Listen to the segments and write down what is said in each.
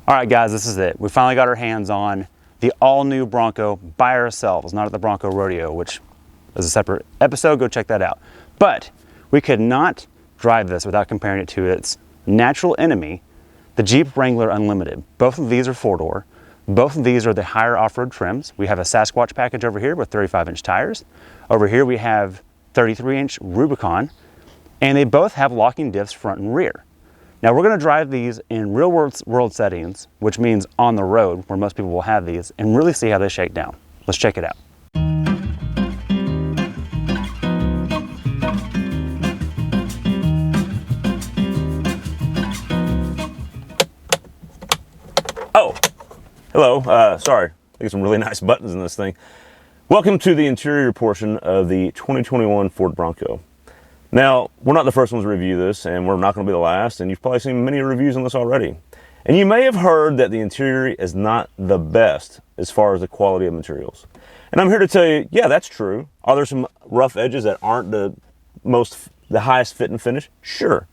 All right, guys, this is it. We finally got our hands on the all-new Bronco by ourselves, not at the Bronco Rodeo, which is a separate episode. Go check that out. But we could not drive this without comparing it to its natural enemy, the Jeep Wrangler Unlimited. Both of these are four-door. Both of these are the higher off-road trims. We have a Sasquatch package over here with 35-inch tires. Over here we have 33-inch Rubicon, and they both have locking diffs front and rear. Now we're going to drive these in real world settings, which means on the road where most people will have these, and really see how they shake down. Let's check it out. Oh, hello, sorry, I got some really nice buttons in this thing. Welcome to the interior portion of the 2021 Ford Bronco. Now, we're not the first ones to review this, and we're not going to be the last, and you've probably seen many reviews on this already. And you may have heard that the interior is not the best as far as the quality of materials. And I'm here to tell you, yeah, that's true. Are there some rough edges that aren't the highest fit and finish? Sure.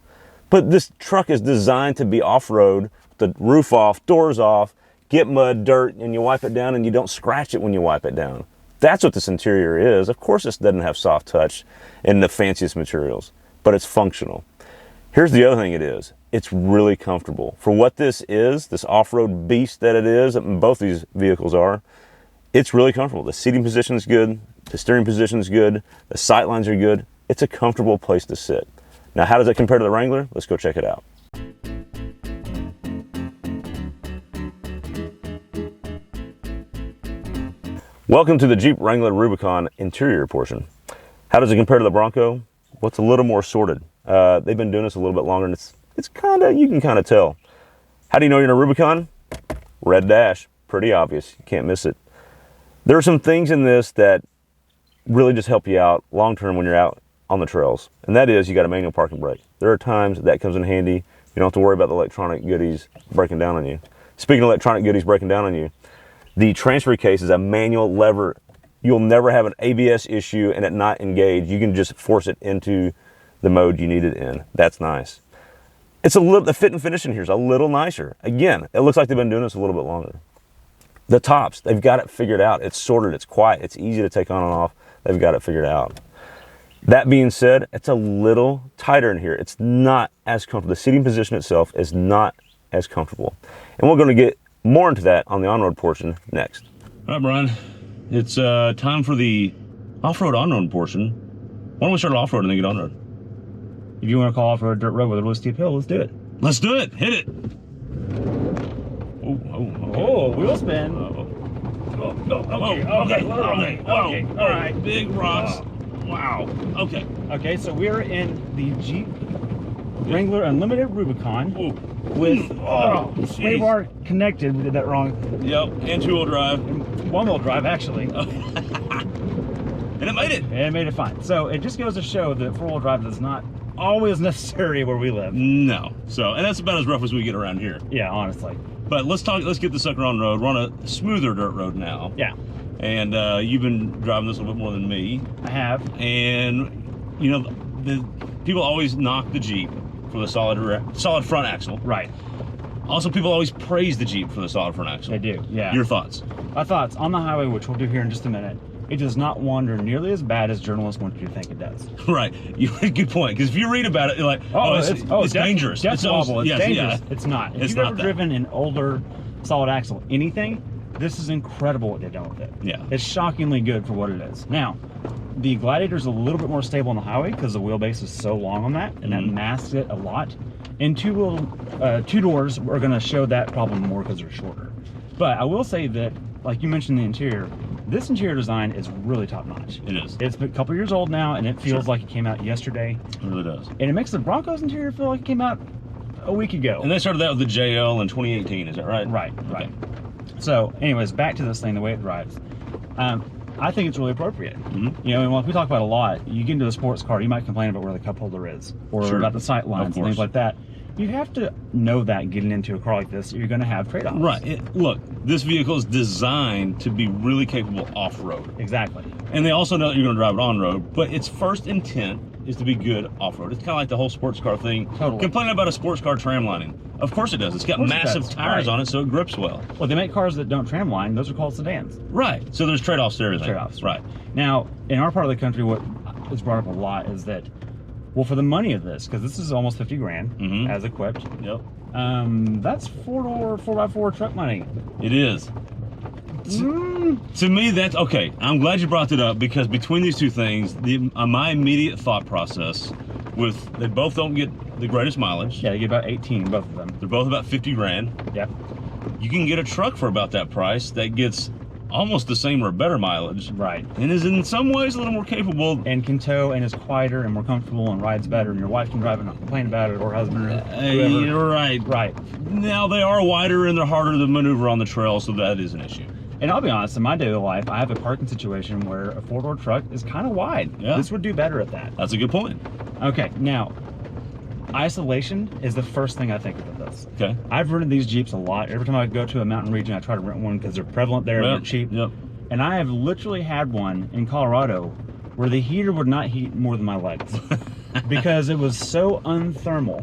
But this truck is designed to be off-road, the roof off, doors off, get mud, dirt, and you wipe it down, and you don't scratch it when you wipe it down. That's what this interior is. Of course, this doesn't have soft touch in the fanciest materials, but it's functional. Here's the other thing it is. It's really comfortable. For what this is, this off-road beast that it is, and both these vehicles are, it's really comfortable. The seating position is good. The steering position is good. The sight lines are good. It's a comfortable place to sit. Now, how does it compare to the Wrangler? Let's go check it out. Welcome to the Jeep Wrangler Rubicon interior portion. How does it compare to the Bronco? Well, it's a little more sorted. They've been doing this a little bit longer, and it's kind of, you can kind of tell. How do you know you're in a Rubicon? Red dash, pretty obvious. You can't miss it. There are some things in this that really just help you out long-term when you're out on the trails, and that is you got a manual parking brake. There are times that comes in handy. You don't have to worry about the electronic goodies breaking down on you. Speaking of electronic goodies breaking down on you, the transfer case is a manual lever. You'll never have an ABS issue and it not engage. You can just force it into the mode you need it in. That's nice. It's a little, the fit and finish in here is a little nicer. Again, it looks like they've been doing this a little bit longer. The tops, they've got it figured out. It's sorted, it's quiet, it's easy to take on and off. They've got it figured out. That being said, it's a little tighter in here. It's not as comfortable. The seating position itself is not as comfortable. And we're going to get more into that on the on-road portion next. All right, Brian, it's time for the off-road on-road portion. Why don't we start off-road and then get on-road? If you want to call off-road dirt road with a really steep hill, let's do it. Let's do it. Hit it. Oh, wheel spin. Okay. All right. Big rocks. Wow. Okay. Okay, so we're in the Jeep Wrangler Unlimited Rubicon with sway bar connected. We did that wrong. Yep, and two-wheel drive. One-wheel drive, actually. And it made it. And it made it fine. So it just goes to show that four-wheel drive is not always necessary where we live. No. So, and that's about as rough as we get around here. Yeah, honestly. But let's get the sucker on road. We're on a smoother dirt road now. Yeah. And you've been driving this a little bit more than me. I have. And, you know, the people always knock the Jeep for the solid front axle. Right. Also, people always praise the Jeep for the solid front axle. They do, yeah. Your thoughts? My thoughts on the highway, which we'll do here in just a minute, it does not wander nearly as bad as journalists want you to think it does. Right. Good point. Because if you read about it, you're like, it's dangerous. It's dangerous. Yeah. It's not. If It's you've not ever that. driven an older solid axle anything, this is incredible what they've done with it. Yeah. It's shockingly good for what it is. Now, the Gladiator's a little bit more stable on the highway because the wheelbase is so long on that, and that masks it a lot. And two doors are going to show that problem more because they're shorter. But I will say that, like you mentioned, the interior, this interior design is really top notch. It is. It's a couple years old now, and it feels like it came out yesterday. It really does. And it makes the Bronco's interior feel like it came out a week ago. And they started that with the JL in 2018, is that right? Right. So, anyways, back to this thing, the way it drives. I think it's really appropriate. You know, and like we talk about a lot, you get into a sports car, you might complain about where the cup holder is, or about the sight lines and things like that. You have to know that getting into a car like this, you're going to have trade-offs. Right. Look, this vehicle is designed to be really capable off-road. Exactly. And they also know that you're going to drive it on-road, but its first intent is to be good off-road. It's kind of like the whole sports car thing. Totally. Complaining about a sports car tramlining. Of course it does. It's got massive tires on it, so it grips well. Well, they make cars that don't tramline. Those are called sedans. Right. So there's trade-offs to everything. Trade-offs. Right. Now, in our part of the country, what is brought up a lot is that, well, for the money of this, because this is almost 50 grand as equipped. Yep. That's 4-door, 4x4 truck money. It is. To me, that's okay. I'm glad you brought that up, because between these two things, my immediate thought process with they both don't get the greatest mileage. Yeah, they get about 18, both of them. They're both about 50 grand. Yep. You can get a truck for about that price that gets almost the same or better mileage. Right. And is in some ways a little more capable. And can tow and is quieter and more comfortable and rides better, and your wife can drive and not complain about it, or husband, or whoever. You're right. Right. Now, they are wider and they're harder to maneuver on the trail, so that is an issue. And I'll be honest, in my daily life, I have a parking situation where a 4-door truck is kind of wide. Yeah. This would do better at that. That's a good point. Okay, now, isolation is the first thing I think of with this. Okay. I've rented these Jeeps a lot. Every time I go to a mountain region, I try to rent one because they're prevalent there and they're cheap. Yep. And I have literally had one in Colorado where the heater would not heat more than my legs because it was so unthermal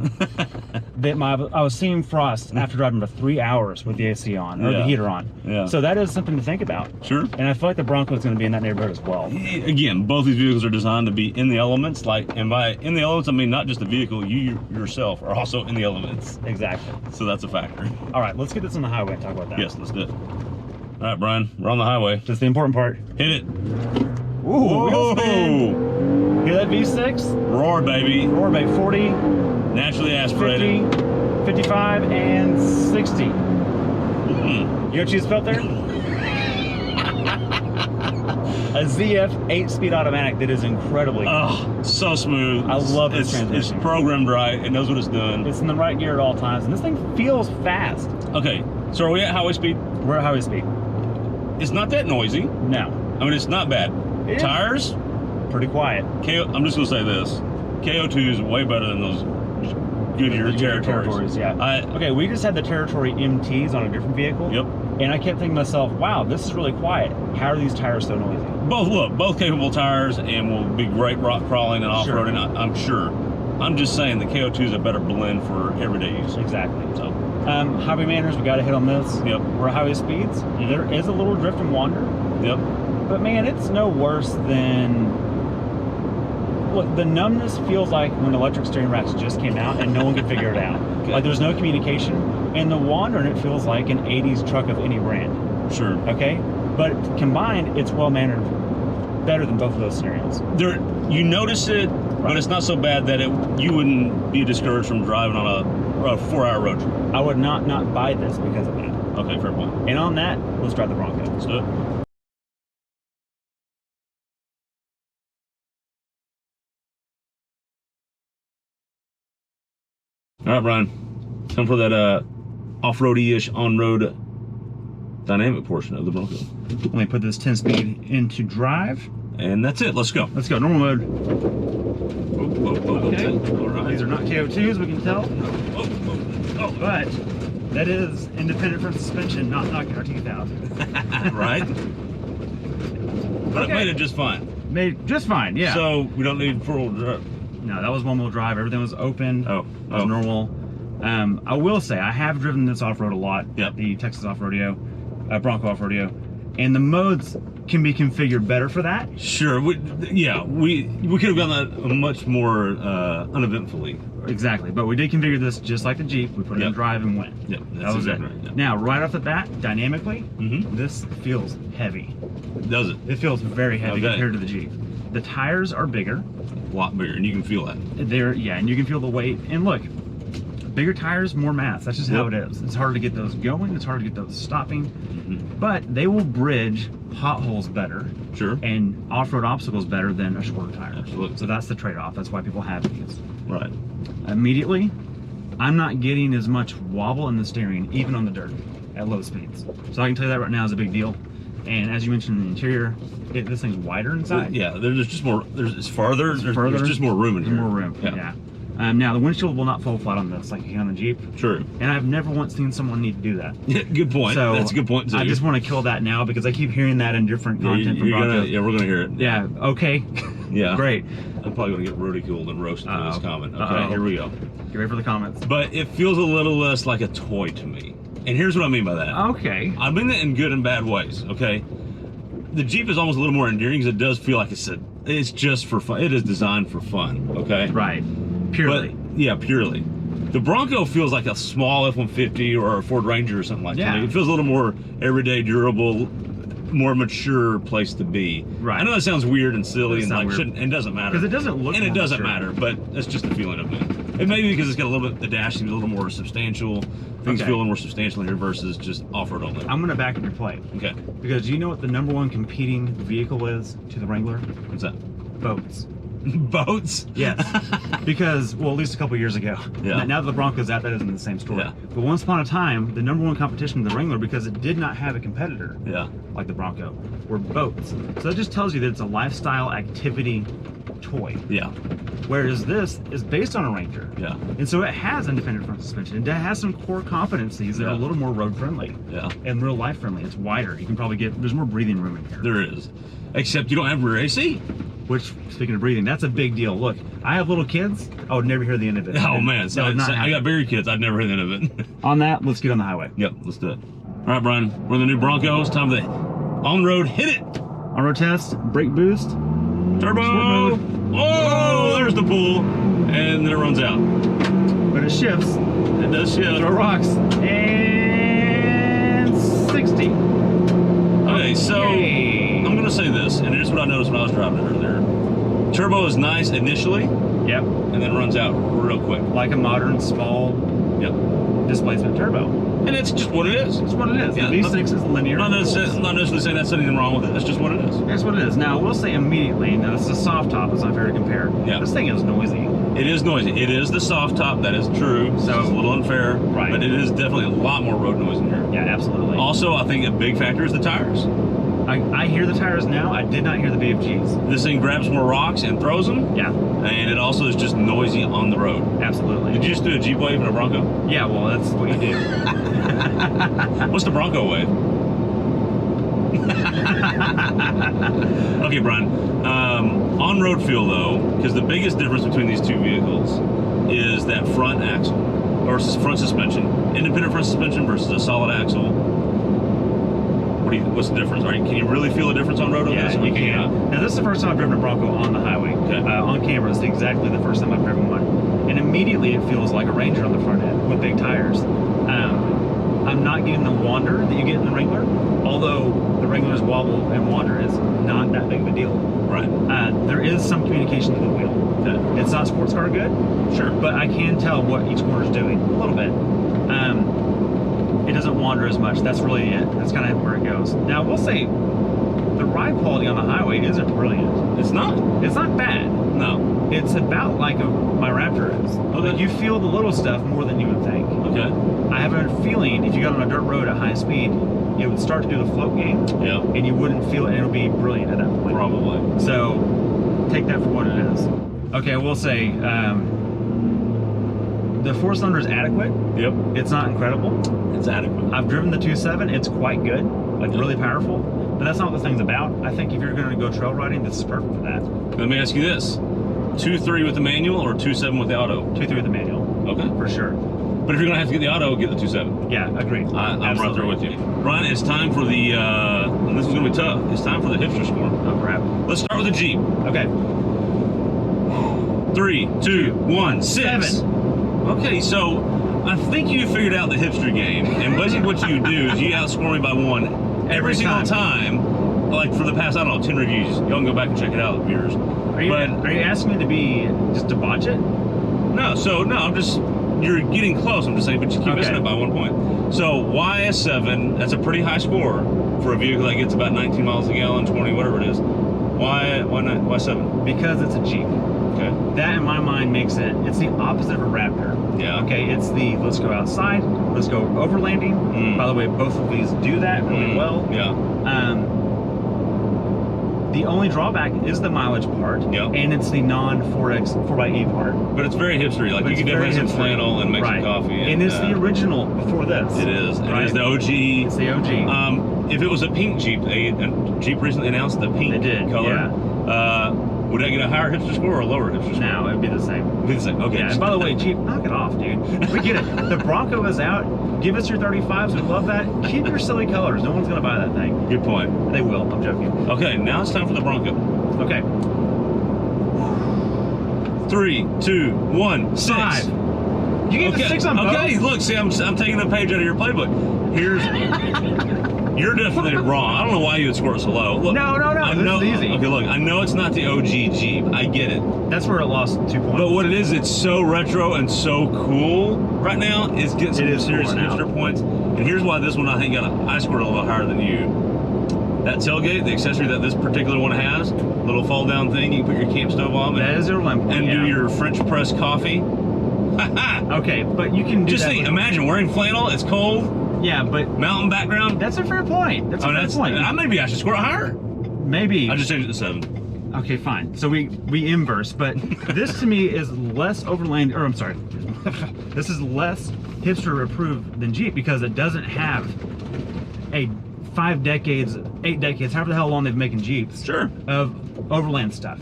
that I was seeing frost after driving for 3 hours with the AC on, or the heater on. Yeah. So that is something to think about. Sure. And I feel like the Bronco is going to be in that neighborhood as well. Again, both these vehicles are designed to be in the elements. And by in the elements, I mean not just the vehicle, you yourself are also in the elements. Exactly. So that's a factor. All right, let's get this on the highway and talk about that. Yes, let's do it. All right, Brian, we're on the highway. That's the important part. Hit it. Ooh, wheel spin. Whoa! Hear that V6? Roar, baby. Roar, babe. 40, Naturally aspirated. 50, 55, and 60. Mm. You know what you just felt there? A ZF 8-speed automatic that is incredibly good. Oh, so smooth. I love this transmission. It's programmed right. It knows what it's doing. It's in the right gear at all times, and this thing feels fast. Okay, so are we at highway speed? We're at highway speed. It's not that noisy. No. I mean, it's not bad. It Tires? is pretty quiet. I'm just going to say this. KO2 is way better than those Goodyear Territories. Yeah. Okay, we just had the Territory MTs on a different vehicle. Yep. And I kept thinking to myself, wow, this is really quiet. How are these tires so noisy? Both capable tires and will be great rock crawling and off-roading, sure. I'm sure. I'm just saying the KO2 is a better blend for everyday use. Exactly. So, highway manners, we got to hit on this. Yep. We're at highway speeds. Mm-hmm. There is a little drift and wander. Yep. But man, it's no worse than... Look, the numbness feels like when electric steering racks just came out and no one could figure it out. Okay. Like there's no communication. And the wandering, it feels like an 80s truck of any brand. Sure. Okay? But combined, it's well-mannered, better than both of those scenarios. You notice it, right, but it's not so bad that you wouldn't be discouraged from driving on a 4-hour road trip. I would not buy this because of that. Okay, fair point. And on that, let's drive the Bronco. Let's do it. All right, Brian, time for that off-roady-ish, on-road dynamic portion of the Bronco. Let me put this 10-speed into drive. And that's it. Let's go. Let's go. Normal mode. Okay. All right. These are not KO2s, we can tell. But that is independent from suspension, not knocking our teeth out. Right? But it made it just fine. Made just fine, yeah. So we don't need four-wheel drive. No, that was one-wheel drive. Everything was open. It was normal. I will say, I have driven this off-road a lot. Yep. The Texas Off-Rodeo, Bronco Off-Rodeo. And the modes can be configured better for that. Sure. We could have done that much more uneventfully. Exactly. But we did configure this just like the Jeep. We put it in drive and went. Yep. That was exactly it. Right. Yep. Now, right off the bat, dynamically, this feels heavy. Does it? It feels very heavy compared to the Jeep. The tires are bigger. A lot bigger, and you can feel that. And you can feel the weight. And look, bigger tires, more mass. That's just how it is. It's hard to get those going. It's hard to get those stopping. But they will bridge potholes better. Sure. And off-road obstacles better than a shorter tire. Absolutely. So that's the trade-off. That's why people have these. Right. Immediately, I'm not getting as much wobble in the steering, even on the dirt, at low speeds. So I can tell you that right now is a big deal. And as you mentioned in the interior, this thing's wider inside. Yeah, there's just more. It's farther. There's just more room in here. More room. Yeah. Now the windshield will not fall flat on this like you can on the Jeep. True. And I've never once seen someone need to do that. Good point. So that's a good point too. I just want to kill that now because I keep hearing that in different content from Bronco. Yeah, we're gonna hear it. Yeah. Okay. Yeah. Great. I'm probably gonna get ridiculed and roasted for this comment. Okay, here we go. Get ready for the comments. But it feels a little less like a toy to me. And here's what I mean by that. Okay. I mean that in good and bad ways, okay? The Jeep is almost a little more endearing because it does feel like it's just for fun. It is designed for fun, okay? Right. Purely. But, yeah, purely. The Bronco feels like a small F-150 or a Ford Ranger or something like that. It feels a little more everyday, durable, more mature place to be. Right. I know that sounds weird and silly and like shouldn't, and doesn't matter. Because it doesn't look and it doesn't mature. matter, but that's just the feeling of me. It may be because it's got a little bit, the dash seems a little more substantial. Things feel a little more substantial here versus just off-road only. I'm gonna back up your play. Okay. Because you know what the #1 competing vehicle is to the Wrangler? What's that? Boats. Boats? Yes. Because, well, at least a couple years ago. Yeah. Now that the Bronco's out, that isn't the same story. Yeah. But once upon a time, the #1 competition to the Wrangler, because it did not have a competitor like the Bronco, were boats. So that just tells you that it's a lifestyle activity toy. Yeah. Whereas this is based on a Ranger. Yeah. And so it has independent front suspension. It has some core competencies that are a little more road friendly. Yeah. And real life friendly. It's wider. You can probably there's more breathing room in here. There is. Except you don't have rear AC. Which, speaking of breathing, that's a big deal. Look, I have little kids. I would never hear the end of it. Oh man, so I got bigger kids. I'd never hear the end of it. On that, let's get on the highway. Yep, let's do it. All right, Brian, we're in the new Bronco. It's time for the on-road. Hit it. On-road test, brake boost. Turbo. Oh, there's the pull. And then it runs out. But it shifts. It does shift. Throw rocks. And 60. Okay, so I'm going to say this, and here's what I noticed when I was driving it earlier. Turbo is nice initially. Yep. And then runs out real quick. Like a modern small displacement turbo. And it's just what it is. It's what it is. Yeah, the V6 is linear. Not necessarily saying that's anything wrong with it. That's just what it is. That's what it is. Now, we'll say immediately, now this is a soft top, it's not fair to compare. Yeah. This thing is noisy. It is noisy. It is the soft top, that is true. So it's a little unfair. Right. But it is definitely a lot more road noise in here. Yeah, absolutely. Also, I think a big factor is the tires. I hear the tires now. I did not hear the BFGs. This thing grabs more rocks and throws them. Yeah. And it also is just noisy on the road. Absolutely. Did you just do a Jeep wave and a Bronco? Yeah, well, that's what you do. What's the Bronco wave? Okay, Brian. On-road feel, though, because the biggest difference between these two vehicles is that front axle versus front suspension. Independent front suspension versus a solid axle. What's the difference? Can you really feel a difference on road? Yeah, you can. Now, this is the first time I've driven a Bronco on the highway. Okay. On camera, it's exactly the first time I've driven one. And immediately it feels like a Ranger on the front end with big tires. I'm not getting the wander that you get in the Wrangler, although the Wrangler's wobble and wander is not that big of a deal. Right. There is some communication to the wheel. It's not sports car good, sure, but I can tell what each corner's doing a little bit. It doesn't wander as much. That's really it. That's kind of where it goes. Now, we'll say the ride quality on the highway isn't brilliant. It's not. It's not bad. No. It's about like my Raptor is. Okay. Like you feel the little stuff more than you would think. Okay. I have a feeling if you got on a dirt road at high speed, it would start to do the float game. Yeah. And you wouldn't feel it, and it would be brilliant at that point. Probably. So take that for what it is. Okay, we'll say the 4-cylinder is adequate. Yep. It's not incredible. It's adequate. I've driven the 2.7. It's quite good, like really powerful. But that's not what the thing's about. I think if you're going to go trail riding, this is perfect for that. Let me ask you this: 2.3 with the manual or 2.7 with the auto? 2.3 with the manual. Okay. For sure. But if you're going to have to get the auto, get the 2.7. Yeah, agreed. I'm right there with you. Brian, it's time for the, and this is going to be tough, it's time for the hipster score. Oh, crap. Let's start with the Jeep. Okay. 3, 2, 1, 6. 7. Okay, so I think you figured out the hipster game. And basically what you do is you outscore me by 1 every single time. Like for the past, I don't know, 10 reviews. Y'all can go back and check it out, viewers. Are you asking me to just debauch it? No, you're getting close, I'm just saying, but you keep missing it by 1 point. So why a 7? That's a pretty high score for a vehicle that gets about 19 miles a gallon, 20, whatever it is. Why not? Why 7? Because it's a Jeep. Okay. That in my mind makes it's the opposite of a Raptor. Yeah. Okay, it's the let's go outside, let's go overlanding. By the way, both of these do that really well. Yeah. The only drawback is the mileage part, and it's the non-4xe part. But it's very hipstery. Like, you can definitely have some flannel and make some coffee. And it's the original before this. It is. It is the OG. It's the OG. If it was a pink Jeep, a Jeep recently announced the pink color. Yeah. Would I get a higher hipster score or a lower hipster score? No, it'd be the same. It'd be the same. Okay. Yeah, and by the way, Jeep, knock it off, dude. We get it. The Bronco is out. Give us your 35s. We love that. Keep your silly colors. No one's going to buy that thing. Good point. They will. I'm joking. Okay, now it's time for the Bronco. Okay. 3, 2, 1, 6. 5. You gave the 6 on both? Okay, look, see, I'm taking a page out of your playbook. Here's... You're definitely wrong. I don't know why you would score it so low. Look, no. This is easy. Okay, look, I know it's not the OG Jeep. I get it. That's where it lost 2 points. But what it is, it's so retro and so cool right now. It's getting some serious hipster points. And here's why this one I think I scored a little bit higher than you. That tailgate, the accessory that this particular one has, little fall down thing, you can put your camp stove on. That is their limp. And do your French press coffee. Okay, but you can do that. Imagine wearing flannel, it's cold. Yeah, but mountain background. That's a fair point. That's a fair point. Maybe I should score it higher. Maybe. I just changed it to 7. Okay, fine. So we inverse, but this to me is less overland, or I'm sorry, this is less hipster approved than Jeep because it doesn't have a 5 decades, 8 decades, however the hell long they've been making Jeeps. Sure. Of overland stuff.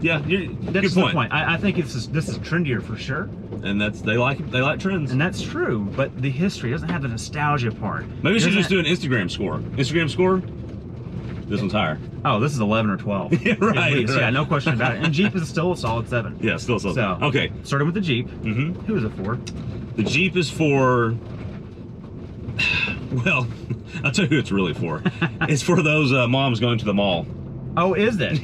Yeah, that's the point. I think this is trendier for sure. And they like trends. And that's true, but the history doesn't have the nostalgia part. Maybe we should just do an Instagram score. Instagram score? This one's higher. Oh, this is 11 or 12. Yeah, right. Yeah, no question about it. And Jeep is still a solid 7. Yeah, still solid. So, okay. Starting with the Jeep. Who is it for? The Jeep is for... Well, I'll tell you who it's really for. It's for those moms going to the mall. Oh, is it?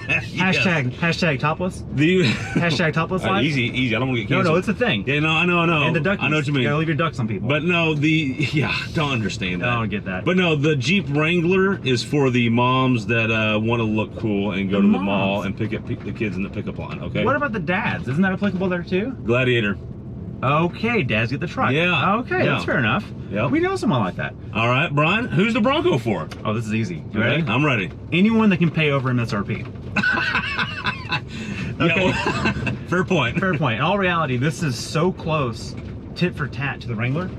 Hashtag topless? Hashtag topless life? Easy. I don't want to get canceled. No, it's a thing. Yeah, no, I know. And the duckies. I know what you mean. You gotta leave your ducks on people. But no, don't understand that. I don't get that. But no, the Jeep Wrangler is for the moms that want to look cool and go to the mall and pick up the kids in the pickup line, okay? What about the dads? Isn't that applicable there too? Gladiator. Okay, dads get the truck. Yeah. Okay, that's fair enough. Yep. We know someone like that. All right, Brian, who's the Bronco for? Oh, this is easy. You ready? I'm ready. Anyone that can pay over MSRP. Okay. Yeah, well, fair point. Fair point. In all reality, this is so close, tit for tat to the Wrangler,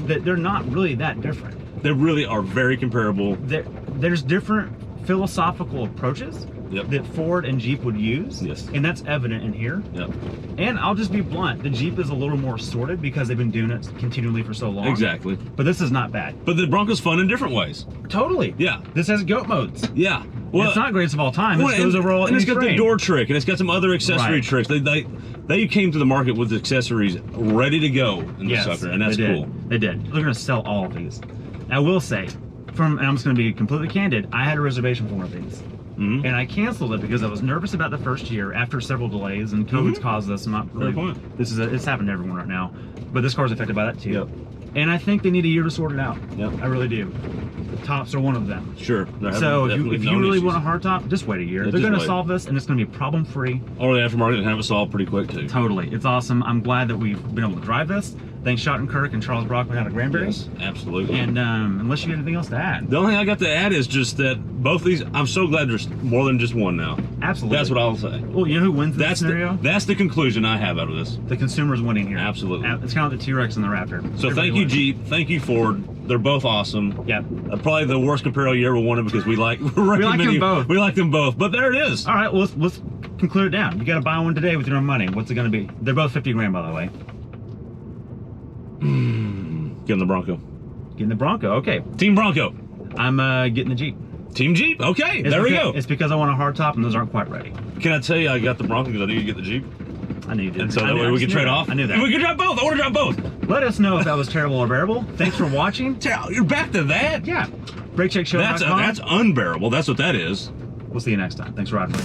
that they're not really that different. They really are very comparable. There's different philosophical approaches that Ford and Jeep would use. Yes. And that's evident in here. Yep. And I'll just be blunt, the Jeep is a little more sorted because they've been doing it continually for so long. Exactly. But this is not bad. But the Bronco's fun in different ways. Totally. Yeah. This has goat modes. Yeah. Well, it's not greatest of all time. This goes over all. And it's got the door trick, and it's got some other accessory tricks. They came to the market with accessories ready to go in the sucker, and that's cool. They did. They're going to sell all of these. I will say, and I'm just going to be completely candid, I had a reservation for one of these. And I canceled it because I was nervous about the first year after several delays, and COVID's caused this. I'm not really. It's happened to everyone right now, but this car's affected by that too. Yep. And I think they need a year to sort it out. Yep. I really do. The tops are one of them. Sure. So if you really want a hard top, just wait a year. They're going to solve this, and it's going to be problem free. Or the aftermarket and have it solved pretty quick too. Totally. It's awesome. I'm glad that we've been able to drive this. Thanks Schottenkirk and Charles Brockman out of Granbury. Yes, absolutely. And unless you have anything else to add. The only thing I got to add is just that both these, I'm so glad there's more than just one now. Absolutely. That's what I'll say. Well, you know who wins this scenario? That's the conclusion I have out of this. The consumer's winning here. Absolutely. It's kind of like the T-Rex and the Raptor. So thank you, Jeep. Thank you, Ford. They're both awesome. Yeah. Probably the worst comparable you ever wanted because we like them both. We like them both. But there it is. All right, well, let's conclude it down. You got to buy one today with your own money. What's it going to be? They're both 50 grand, by the way. Getting the Bronco. Getting the Bronco, okay. Team Bronco. I'm getting the Jeep. Team Jeep, okay. There we go. It's because I want a hard top and those aren't quite ready. Can I tell you I got the Bronco because I knew you'd get the Jeep? I knew you did. And so that way we could trade off? I knew that. We could drive both. I want to drive both. Let us know if that was terrible or bearable. Thanks for watching. You're back to that? Yeah. BrakeCheckShow.com. That's unbearable. That's what that is. We'll see you next time. Thanks for watching.